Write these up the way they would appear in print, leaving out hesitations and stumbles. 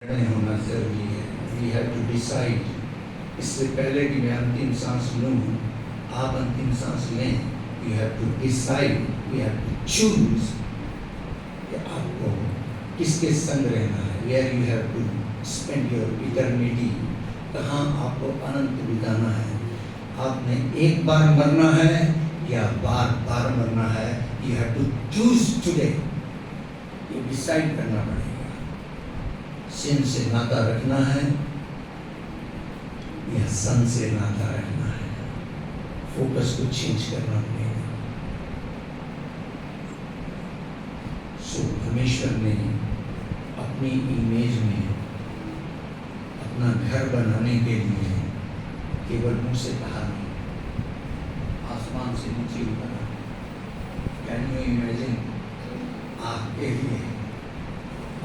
होना जरूरी है। We have to decide. इससे पहले कि मैं अंतिम सांस लूँ, आप अंतिम सांस लें, you have to decide, you have to choose कि आपको किसके संग रहना है, where you have to spend your eternity, कहाँ आपको अनंत बिताना है। आपने एक बार मरना है या बार बार मरना है, you have to choose today. ये डिसाइड करना पड़ेगा। सिन से नाता रखना है या सन से नाता रखना है। फोकस को चेंज करना पड़ेगा। सो परमेश्वर ने अपनी इमेज में अपना घर बनाने के लिए केवल मुंह से कहा नहीं, आसमान से नीचे उतरा। Can you imagine? आपके लिए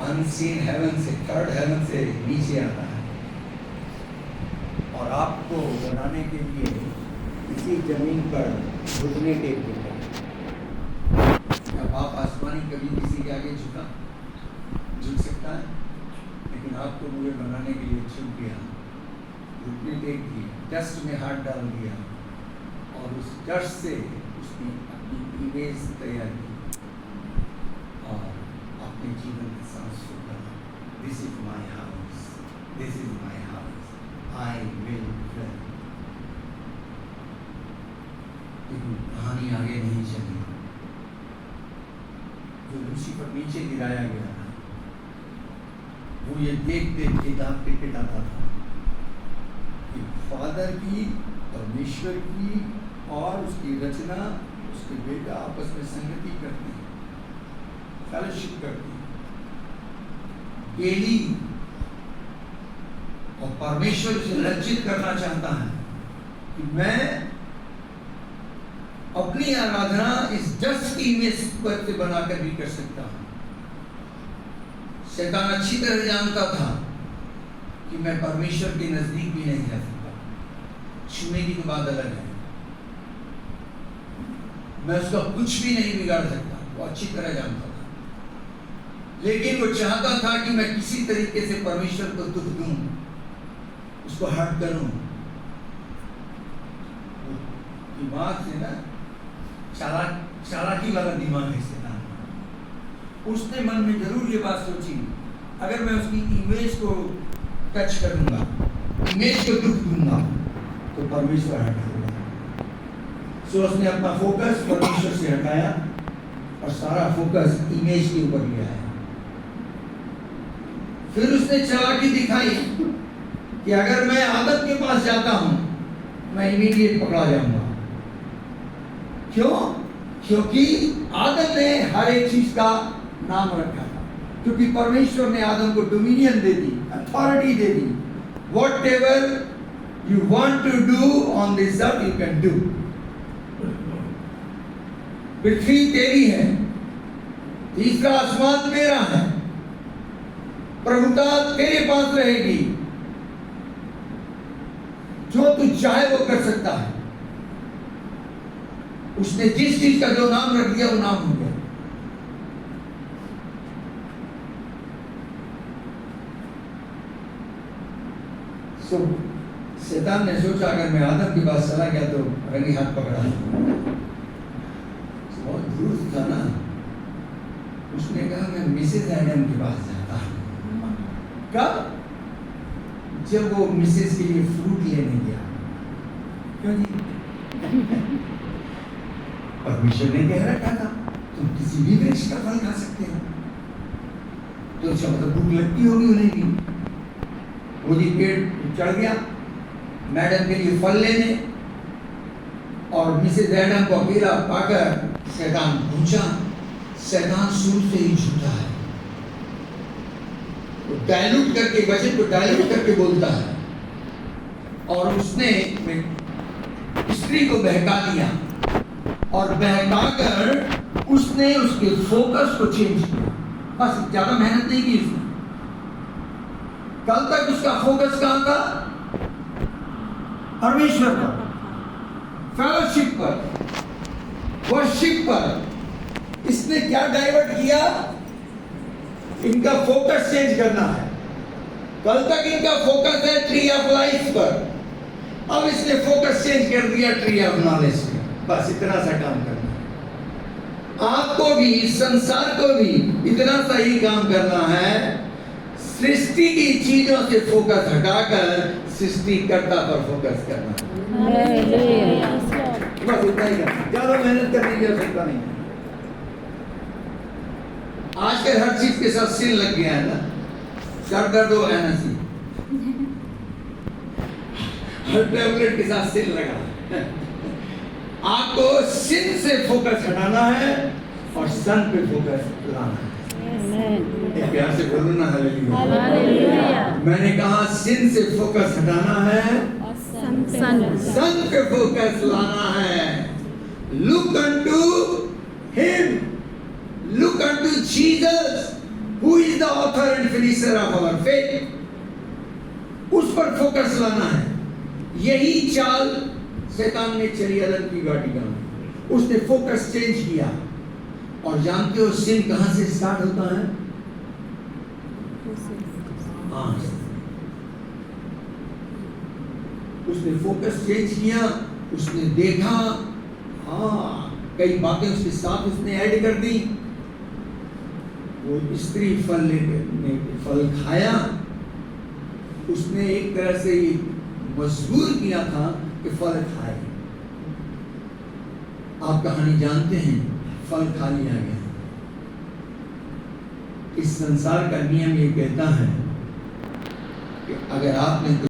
अनसीन हेवन से, थर्ड हेवन से नीचे आता है और आपको बनाने के लिए इसी जमीन पर घुटने टेक देता है। अब आप आसमानी कभी किसी के आगे झुक सकता है, लेकिन आपको मुझे बनाने के लिए झुक गया, घुटने टेक दिए, डस्ट में हाथ डाल दिया और उस डस्ट से उसने अपनी इमेज तैयार की और अपने जीवन में सांस छोड़ा। This is my house, this is my house, I will dwell. लेकिन कहानी आगे नहीं चली। जो लूसीफर नीचे गिराया गया था, वो ये देख देख के दांत पिटाता था कि फादर की, परमेश्वर की और उसकी रचना, उसके बेटा आपस में संगति करते हैं, फेलोशिप करती है डेली। और परमेश्वर उसे लज्जित करना चाहता है कि मैं अपनी आराधना इस डस्ट की इमेज पर से बनाकर भी कर सकता हूं। शैतान अच्छी तरह जानता था कि मैं परमेश्वर के नजदीक भी नहीं जा सकता। छूने की तो बात अलग है, मैं उसका कुछ भी नहीं बिगाड़ सकता, वो अच्छी तरह जानता था। लेकिन वो चाहता था कि मैं किसी तरीके से परमेश्वर को दुख दूं, उसको हर्ट करूं। दिमाग से ना चालाकी वाला दिमाग है शैतान। उसने मन में जरूर ये बात सोची, अगर मैं उसकी इमेज को टच करूंगा, इमेज को दुख दूंगा, तो परमेश्वर हट होगा। सो उसने अपना फोकस परमेश्वर से हटाया और सारा फोकस इमेज के ऊपर लिया है। फिर उसने चालाकी दिखाई कि अगर मैं आदम के पास जाता हूं, मैं इमीडिएट पकड़ा जाऊंगा। क्यों? क्योंकि आदम ने हर एक चीज का नाम रखा था, क्योंकि परमेश्वर ने आदम को डोमिनियन दे दी, अथॉरिटी दे दी। Whatever you want to do on this earth you can do. पृथ्वी तेरी है, तीसरा आसमान मेरा है, प्रभुता तेरे पास रहेगी, जो तू चाहे वो कर सकता है। उसने जिस चीज का जो नाम रख दिया वो नाम हो गया। सो शैतान ने सोचा अगर मैं आदम के पास चला गया तो रंगे हाथ पकड़ा। बहुत दूर था ना। उसने कहा मैं मिसेज एडम के पास जाता हूं। कब? जब वो मिसेज के लिए फ्रूट लेने गया। क्यों जी? परमेश्वर ने कह रखा था तुम किसी भी वृक्ष का फल खा सकते हो। तो अच्छा मतलब भूख लगती होगी उन्हें भी। वो जी पेड़ चढ़ गया मैडम के लिए फल लेने, और मिसेज एडम को अकेला पाकर शैतान पहुंचा। शैतान शुरू से ही झूठा है, वो डायल्यूट करके, वचन को डायल्यूट करके बोलता है। और उसने स्त्री को बहका दिया और बहकाकर उसने उसके फोकस को चेंज किया। बस ज्यादा मेहनत नहीं की उसने। कल तक उसका फोकस कहां था? परमेश्वर पर, फेलोशिप पर, वर्शिप पर। इसने क्या डाइवर्ट किया? इनका फोकस चेंज करना है। कल तक इनका फोकस है ट्री ऑफ लाइफ पर, अब इसने फोकस चेंज कर दिया ट्री ऑफ नॉलेज पे। बस इतना सा काम करना है आपको भी, इस संसार को भी इतना सा ही काम करना है, सृष्टि की चीजों से फोकस हटाकर सृष्टिकर्ता पर फोकस करना है। बस इतना ही करना, ज्यादा मेहनत करने की आवश्यकता नहीं है। आजकल हर चीज के साथ सिल लग गया है ना, सर दर्द हो एनर्जी, हर टैबलेट के साथ सिल लगा। आपको सिन से फोकस हटाना है और सन पे फोकस लाना है। एक प्यार से बोलो ना हालेलुया। मैंने कहा सिन से फोकस हटाना है, सन पे फोकस लाना है। Look unto him, look unto Jesus who is the author and finisher of our faith. उस पर फोकस लाना है। यही चाल शैतान ने चली अदन की वाटिका में, उसने फोकस चेंज किया। और जानते हो सिन कहां से स्टार्ट होता है? आंख। उसने फोकस चेंज किया, उसने देखा, कई बातें उसके साथ उसने ऐड कर दी। वो स्त्री फल ने फल खाया, उसने एक तरह से मजबूर किया था कि फल खाए। आप कहानी जानते हैं, फल खा लिया गया। इस संसार का नियम ये कहता है कि अगर आपने